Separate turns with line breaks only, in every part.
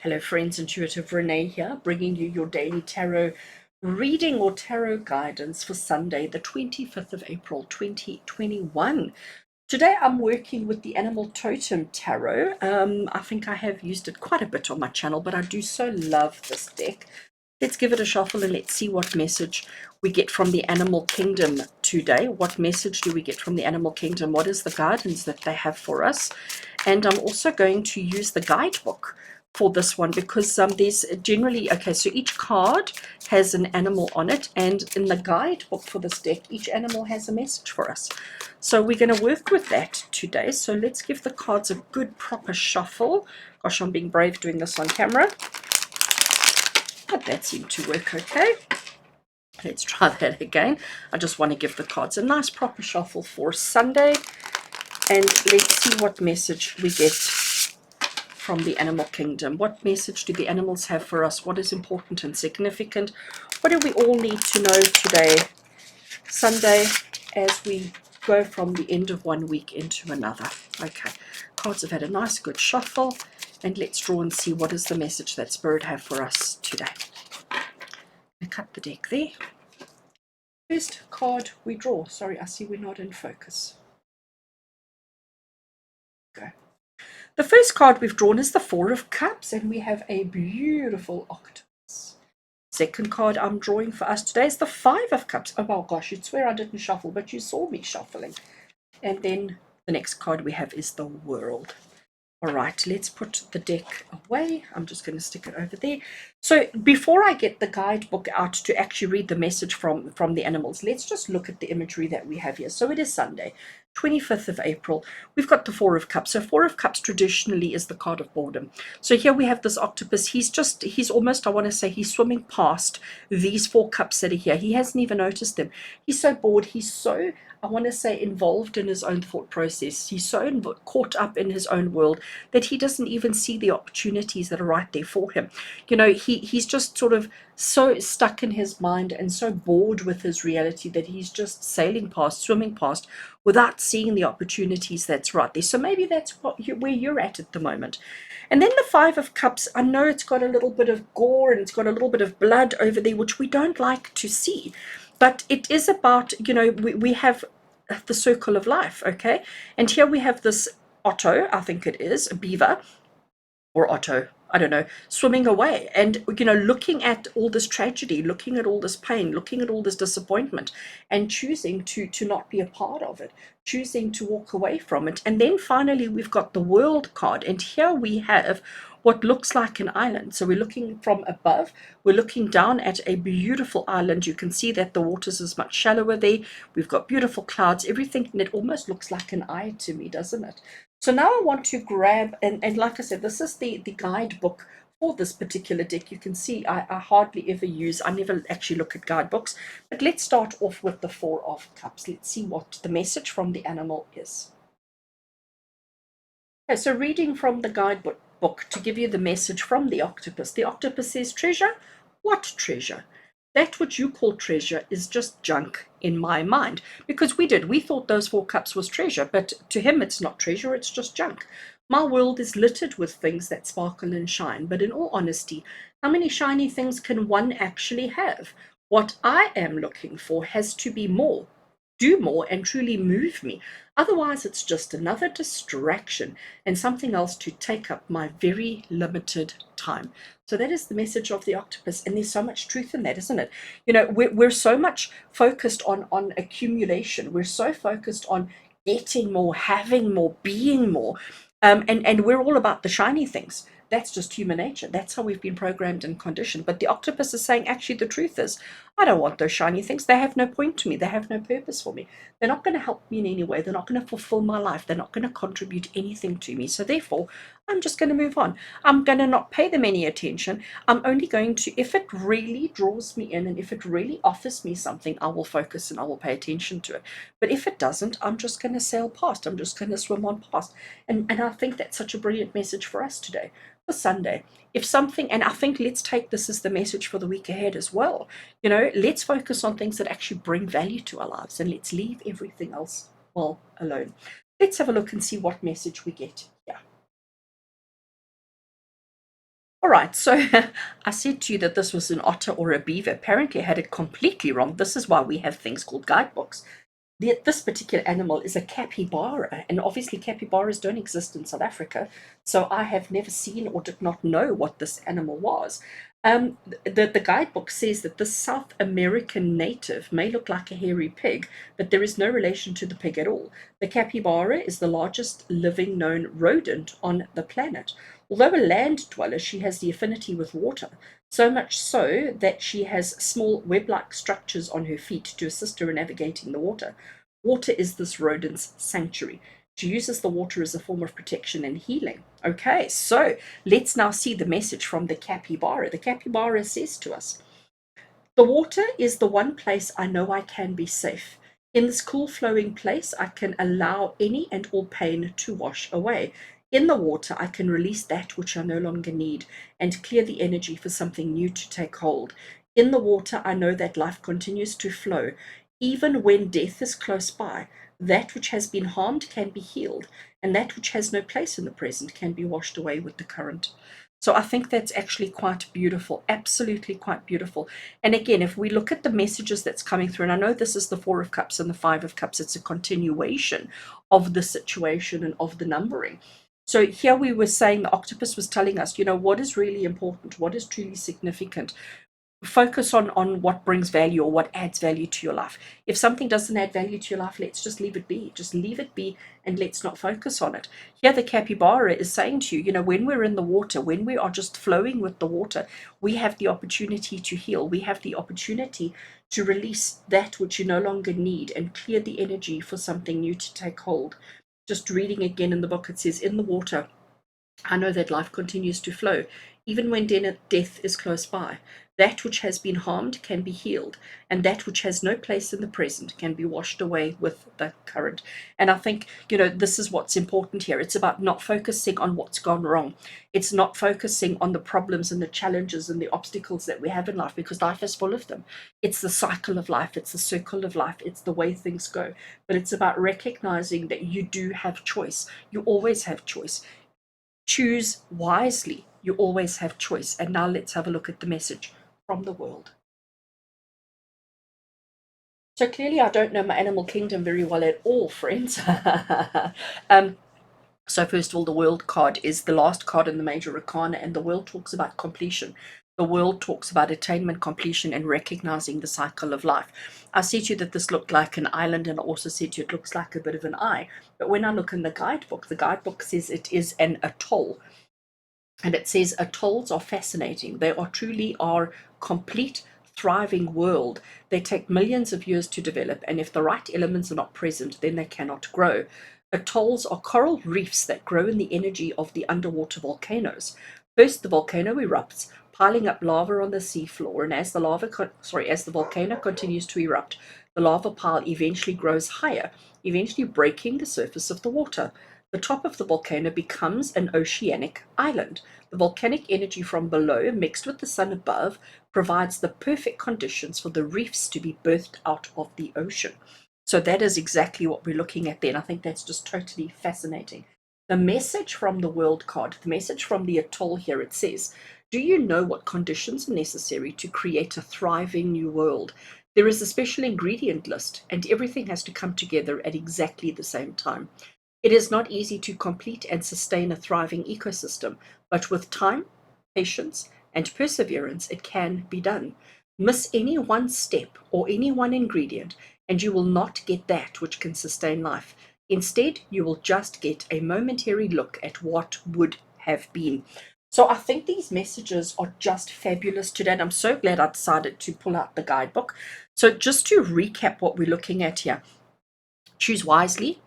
Hello friends, Intuitive Rene here, bringing you your daily tarot reading or tarot guidance for Sunday, the 25th of April, 2021. Today I'm working with the Animal Totem Tarot. I think I have used it quite a bit on my channel, but I do so love this deck. Let's give it a shuffle and let's see what message we get from the Animal Kingdom today. What message do we get from the Animal Kingdom? What is the guidance that they have for us? And I'm also going to use the guidebook for this one because there's generally, okay, so each card has an animal on it, and in the guidebook for this deck, each animal has a message for us. So we're going to work with that today. So let's give the cards a good proper shuffle. Gosh, I'm being brave doing this on camera, but that seemed to work okay. Let's try that again. I just want to give the cards a nice proper shuffle for Sunday, and let's see what message we get from the Animal Kingdom. What message do the animals have for us? What is important and significant? What do we all need to know today, Sunday, as we go from the end of one week into another? Okay, cards have had a nice good shuffle, and let's draw and see what is the message that Spirit have for us today. I cut the deck there. First card we draw. Sorry, I see we're not in focus. Go. The first card we've drawn is the Four of Cups, and we have a beautiful octopus. Second card I'm drawing for us today is the Five of Cups. Oh my gosh, you'd swear I didn't shuffle, but you saw me shuffling. And then the next card we have is the World. All right, let's put the deck away. I'm just going to stick it over there. So before I get the guidebook out to actually read the message from the animals, let's just look at the imagery that we have here. So it is Sunday, 25th of April. We've got the Four of Cups. So Four of Cups traditionally is the card of boredom. So here we have this octopus. He's almost, I want to say, he's swimming past these four cups that are here. He hasn't even noticed them. He's so bored. He's so, I want to say, involved in his own thought process. He's so caught up in his own world that he doesn't even see the opportunities that are right there for him. You know, he's just sort of so stuck in his mind and so bored with his reality that he's just sailing past, swimming past, without seeing the opportunities that's right there. So maybe that's where you're at the moment. And then the Five of Cups, I know it's got a little bit of gore and it's got a little bit of blood over there, which we don't like to see. But it is about, you know, we have the circle of life, okay? And here we have this Otto, I think it is, a beaver, or Otto, I don't know, swimming away and, you know, looking at all this tragedy, looking at all this pain, looking at all this disappointment, and choosing to not be a part of it, choosing to walk away from it. And then finally we've got the World card, and here we have what looks like an island. So we're looking from above, we're looking down at a beautiful island. You can see that the waters is much shallower there. We've got beautiful clouds, everything, and it almost looks like an eye to me, doesn't it? So now I want to grab, and like I said, this is the guidebook for this particular deck. You can see I hardly ever use, I never actually look at guidebooks, but let's start off with the Four of Cups. Let's see what the message from the animal is. Okay, so reading from the guidebook to give you the message from the octopus. The octopus says, treasure? What treasure? That which you call treasure is just junk in my mind. Because we thought those four cups was treasure, but to him it's not treasure, it's just junk. My world is littered with things that sparkle and shine, but in all honesty, how many shiny things can one actually have? What I am looking for has to be more, do more, and truly move me. Otherwise, it's just another distraction and something else to take up my very limited time. So that is the message of the octopus, and there's so much truth in that, isn't it? You know, we're so much focused on accumulation. We're so focused on getting more, having more, being more, and we're all about the shiny things. That's just human nature. That's how we've been programmed and conditioned. But the octopus is saying, actually, the truth is, I don't want those shiny things. They have no point to me. They have no purpose for me. They're not going to help me in any way. They're not going to fulfill my life. They're not going to contribute anything to me. So therefore, I'm just going to move on. I'm going to not pay them any attention. I'm only going to, if it really draws me in and if it really offers me something, I will focus and I will pay attention to it. But if it doesn't, I'm just going to sail past. I'm just going to swim on past. And I think that's such a brilliant message for us today, for Sunday. If something, and I think let's take this as the message for the week ahead as well. You know, let's focus on things that actually bring value to our lives, and let's leave everything else, well, alone. Let's have a look and see what message we get here. All right, so I said to you that this was an otter or a beaver. Apparently, I had it completely wrong. This is why we have things called guidebooks. This particular animal is a capybara, and obviously capybaras don't exist in South Africa, so I have never seen or did not know what this animal was. The guidebook says that this South American native may look like a hairy pig, but there is no relation to the pig at all. The capybara is the largest living known rodent on the planet. Although a land dweller, she has the affinity with water, so much so that she has small web-like structures on her feet to assist her in navigating the water. Water is this rodent's sanctuary. She uses the water as a form of protection and healing. Okay, so let's now see the message from the capybara. The capybara says to us, the water is the one place I know I can be safe. In this cool flowing place, I can allow any and all pain to wash away. In the water, I can release that which I no longer need and clear the energy for something new to take hold. In the water, I know that life continues to flow. Even when death is close by, that which has been harmed can be healed, and that which has no place in the present can be washed away with the current. So I think that's actually quite beautiful, absolutely quite beautiful. And again, if we look at the messages that's coming through, and I know this is the Four of Cups and the Five of Cups, it's a continuation of the situation and of the numbering. So here we were saying the octopus was telling us, what is really important, what is truly significant. Focus on what brings value or what adds value to your life. If something doesn't add value to your life, let's just leave it be. Just leave it be and let's not focus on it. Here the capybara is saying to you, when we're in the water, when we are just flowing with the water, we have the opportunity to heal. We have the opportunity to release that which you no longer need and clear the energy for something new to take hold. Just reading again in the book, it says, in the water, I know that life continues to flow, even when death is close by. That which has been harmed can be healed, and that which has no place in the present can be washed away with the current. And I think, this is what's important here. It's about not focusing on what's gone wrong. It's not focusing on the problems and the challenges and the obstacles that we have in life, because life is full of them. It's the cycle of life, it's the circle of life, it's the way things go. But it's about recognizing that you do have choice. You always have choice. Choose wisely. You always have choice. And now let's have a look at the message from the world. So clearly I don't know my animal kingdom very well at all, friends. So first of all, the world card is the last card in the major arcana, and the world talks about completion. The world talks about attainment, completion, and recognizing the cycle of life. I said to you that this looked like an island, and I also said to you it looks like a bit of an eye. But when I look in the guidebook says it is an atoll. And it says atolls are fascinating. They are truly are complete thriving world. They take millions of years to develop, and if the right elements are not present, then they cannot grow. Atolls are coral reefs that grow in the energy of the underwater volcanoes. First, the volcano erupts, piling up lava on the seafloor, and as the volcano continues to erupt, the lava pile eventually grows higher, eventually breaking the surface of the water. The top of the volcano becomes an oceanic island. The volcanic energy from below, mixed with the sun above, provides the perfect conditions for the reefs to be birthed out of the ocean. So that is exactly what we're looking at there, and I think that's just totally fascinating. The message from the world card, the message from the atoll here, it says, do you know what conditions are necessary to create a thriving new world? There is a special ingredient list, and everything has to come together at exactly the same time. It is not easy to complete and sustain a thriving ecosystem, but with time, patience, and perseverance, it can be done. Miss any one step or any one ingredient, and you will not get that which can sustain life. Instead, you will just get a momentary look at what would have been. So I think these messages are just fabulous today, and I'm so glad I decided to pull out the guidebook. So just to recap what we're looking at here, choose wisely,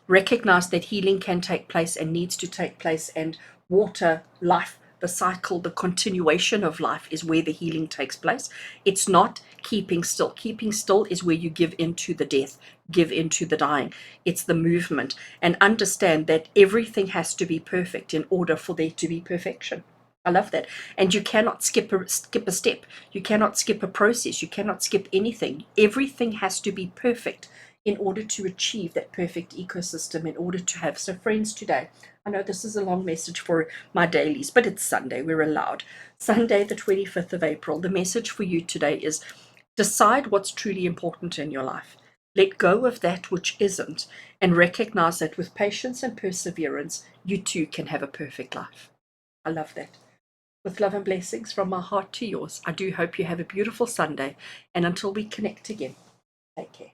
recognize that healing can take place and needs to take place, and water, life, the cycle, the continuation of life is where the healing takes place. It's not keeping still. Keeping still is where you give into the death, give into the dying. It's the movement, and understand that everything has to be perfect in order for there to be perfection. I love that. And you cannot skip a step. You cannot skip a process. You cannot skip anything. Everything has to be perfect in order to achieve that perfect ecosystem, in order to have. So friends, today I know this is a long message for my dailies, but it's Sunday. We're allowed. Sunday, the 25th of April. The message for you today is decide what's truly important in your life. Let go of that which isn't, and recognize that with patience and perseverance, you too can have a perfect life. I love that. With love and blessings from my heart to yours, I do hope you have a beautiful Sunday. And until we connect again, take care.